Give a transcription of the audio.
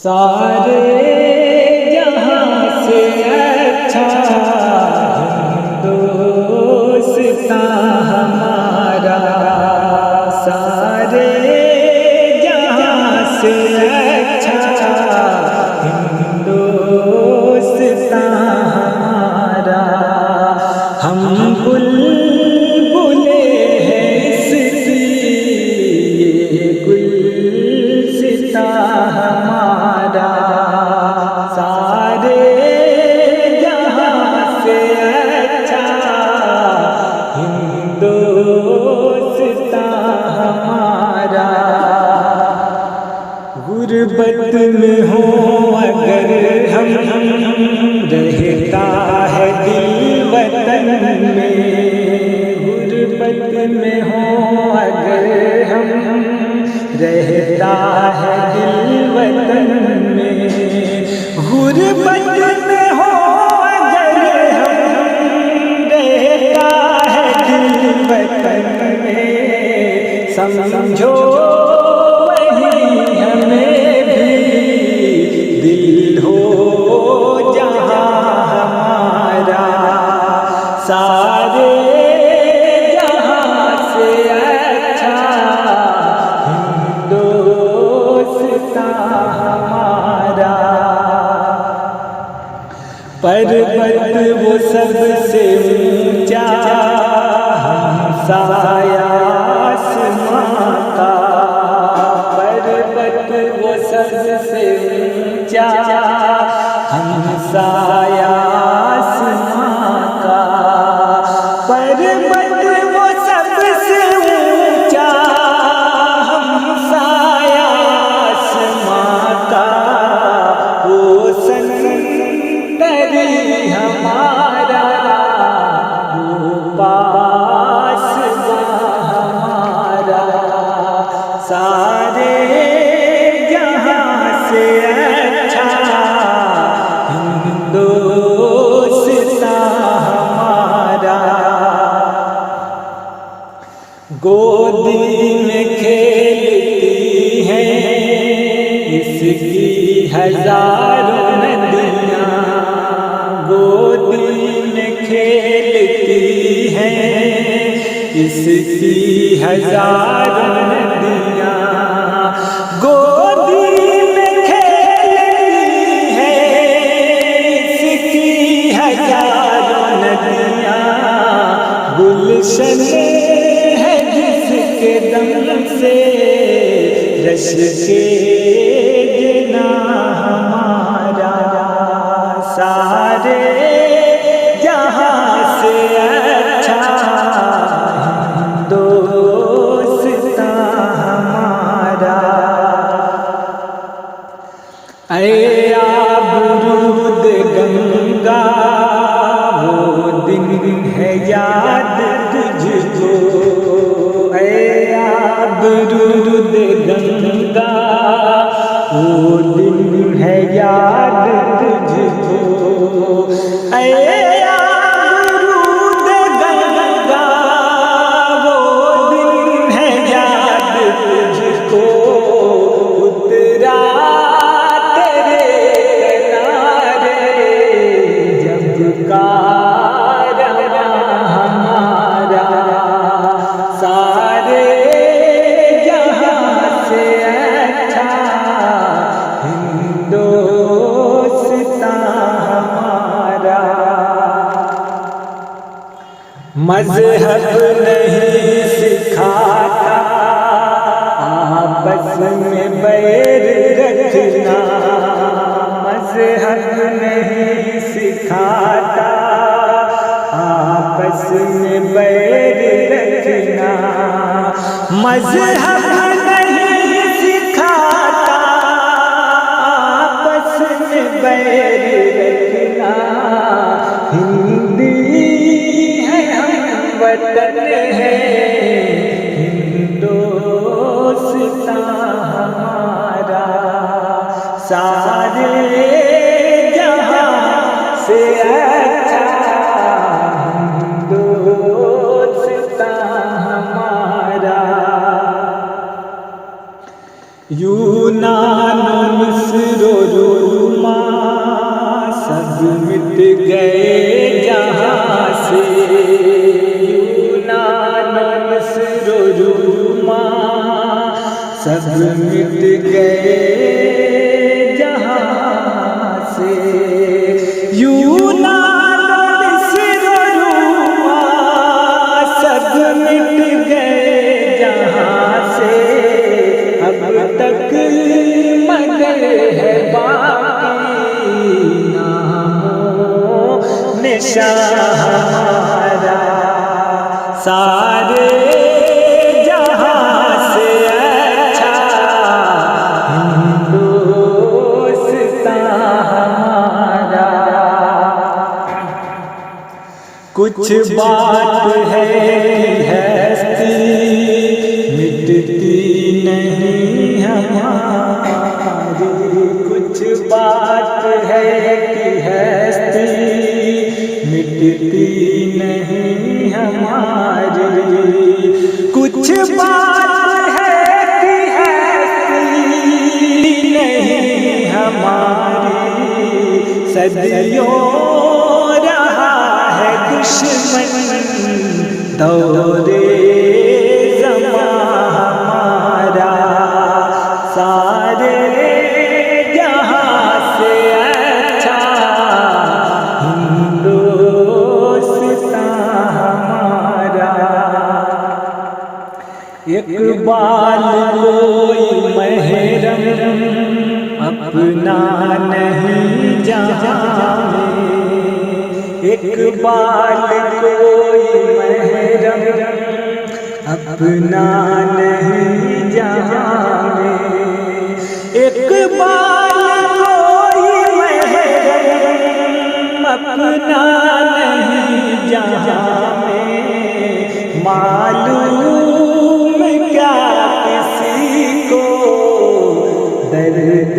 सारे जहां से अच्छा हिंदुस्तान हमारा, सारे जहां से अच्छा हिंदुस्तान हमारा। हम बुलबुले हैं इसकी ये गुलसितां हमारा, सारे जहां से अच्छा हिंदुस्तान हमारा। गुर्बत में हो अगर हम रहता है दिल वतन में, गुर्बत में हो अगर हम रहता है दिल वतन में, गुर्बत में हो अगर हम रहता है दिल वतन में, समझो वही हमें भी दिल हो जहां हमारा, सारे जहां से अच्छा हिंदुस्तान हमारा। पर्वत वो सबसे ऊंचा हमसाया आसमां का, पर्वत वो सबसे ऊंचा हमसाया आसमां का, पर्वत वो सबसे ऊंचा हमसाया आसमां का, वो संतरी हमारा, वो पासबां हमारा, सारे जहां से अच्छा हिंदुस्तान हमारा। गोदी में खेलती हैं इसकी हजारों नदियाँ, गोदी में खेलती हैं इसकी हजारों नदियाँ, गोदी में खेलती हैं इसकी हजारों नदियाँ, गुलशन है जिसके दम से रश के जना हमारा, सारे जहां से अच्छा हिंदुस्तान हमारा। ऐ आबरूद गंगा वो दिन है याद तुझको, ऐ आबरूद गंगा वो दिन है याद तुझको, ऐ आबरूद गंगा वो दिन है याद तुझको, उतरा तेरे किनारे जब कारवां हमारा, सारे जहां से अच्छा हिंदुस्तान हमारा। मज़हब नहीं सिखाता आपस में बैर रखना, मज़हब नहीं सिखाता आपस में बैर रखना, मज़हब नहीं सिखाता आपस में बैर रखना, हिंदी है हम वतन है हिंदुस्तान हमारा, सारे जहां से अच्छा हिंदुस्तान हमारा। यूनान मिस्र शाह हमारा, सारे जहां से अच्छा हिंदुस्तान हमारा। कुछ बात है कि हस्ती मिटती नहीं हमारी, कुछ बात है कि हस्ती मिटती नहीं हमारी, कुछ बात है कि हस्ती नहीं हमारी। सदियों रहा है दुश्मन दौरे ज़मां हमारा, सारे जहां से अच्छा हिंदुस्तान हमारा। इकबाल कोई महरम अपना नहीं जहां में, इकबाल कोई महरम अपना नहीं जहां में, इकबाल कोई महरम अपना नहीं जहां में। मालूम क्या किसी को दर्द